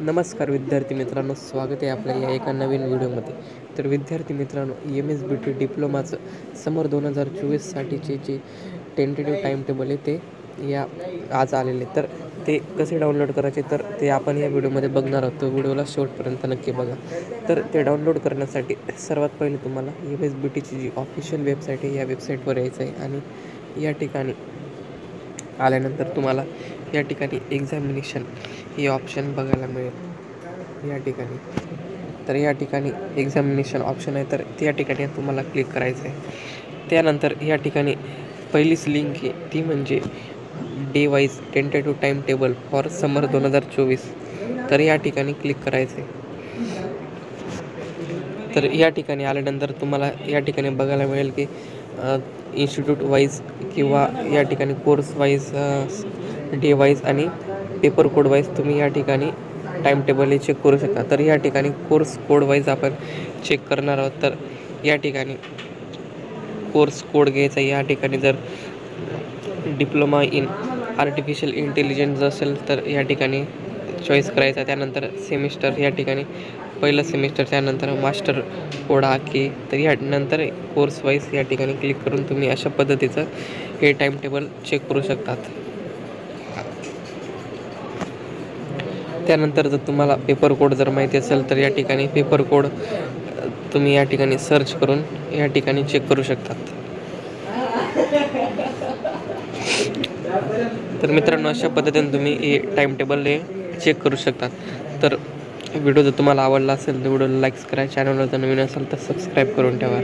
नमस्कार विद्यार्थी मित्रांनो, स्वागत आहे आपल्या या एका नवीन व्हिडिओमध्ये. तर विद्यार्थी मित्रांनो, MSBT डिप्लोमाचं समर 2024साठीचे जे टेंटेटिव्ह टाईम टेबल आहे ते आज आलेले. तर ते कसे डाउनलोड करायचे तर ते आपण या व्हिडिओमध्ये बघणार आहोत. तो व्हिडिओला शेवटपर्यंत नक्की बघा. तर ते डाउनलोड करण्यासाठी सर्वात पहिले तुम्हाला MSBTची जी ऑफिशियल वेबसाईट आहे या वेबसाईटवर यायचं आहे आणि या ठिकाणी आल्यानंतर तुम्हाला या ठिकाणी एक्झामिनेशन हे ऑप्शन बघायला मिळेल या ठिकाणी. तर या ठिकाणी एक्झामिनेशन ऑप्शन आहे, तर त्या ठिकाणी तुम्हाला क्लिक करायचं आहे. त्यानंतर या ठिकाणी पहिलीच लिंक आहे ती म्हणजे day wise tentative time table for summer 2024. तर या ठिकाणी क्लिक करायचं आहे. तर या ठिकाणी आल्यानंतर तुम्हाला या ठिकाणी बघायला मिळेल की इन्स्टिट्यूट वाईज किंवा या ठिकाणी कोर्स वाईज, डे वाईज आणि पेपर कोड वाईज तुम्ही या ठिकाणी टाईम टेबल हे चेक करू शकता. तर या ठिकाणी कोर्स कोड वाईज आपण चेक करणार आहोत. तर या ठिकाणी कोर्स कोड घ्यायचा. या ठिकाणी जर डिप्लोमा इन आर्टिफिशियल इंटेलिजन्स असेल तर या ठिकाणी चॉईस करायचा. त्यानंतर सेमिस्टर या ठिकाणी पहिलं सेमिस्टर, त्यानंतर मास्टर कोडा के. तर यानंतर कोर्स वाईज या ठिकाणी क्लिक करून तुम्ही अशा पद्धतीचं हे टाईम टेबल चेक करू शकतात. त्यानंतर जर तुम्हाला पेपर कोड जर माहिती असेल तर या ठिकाणी पेपर कोड तुम्ही या ठिकाणी सर्च करून या ठिकाणी चेक करू शकतात. तर मित्रांनो, अशा पद्धतीने तुम्ही हे टाईम टेबल हे चेक करू शकतात. तर व्हिडिओ जर तुम्हाला आवडला असेल तर व्हिडिओला लाईक करा. चॅनलवर जर नवीन असेल तर सबस्क्राईब करून ठेवा.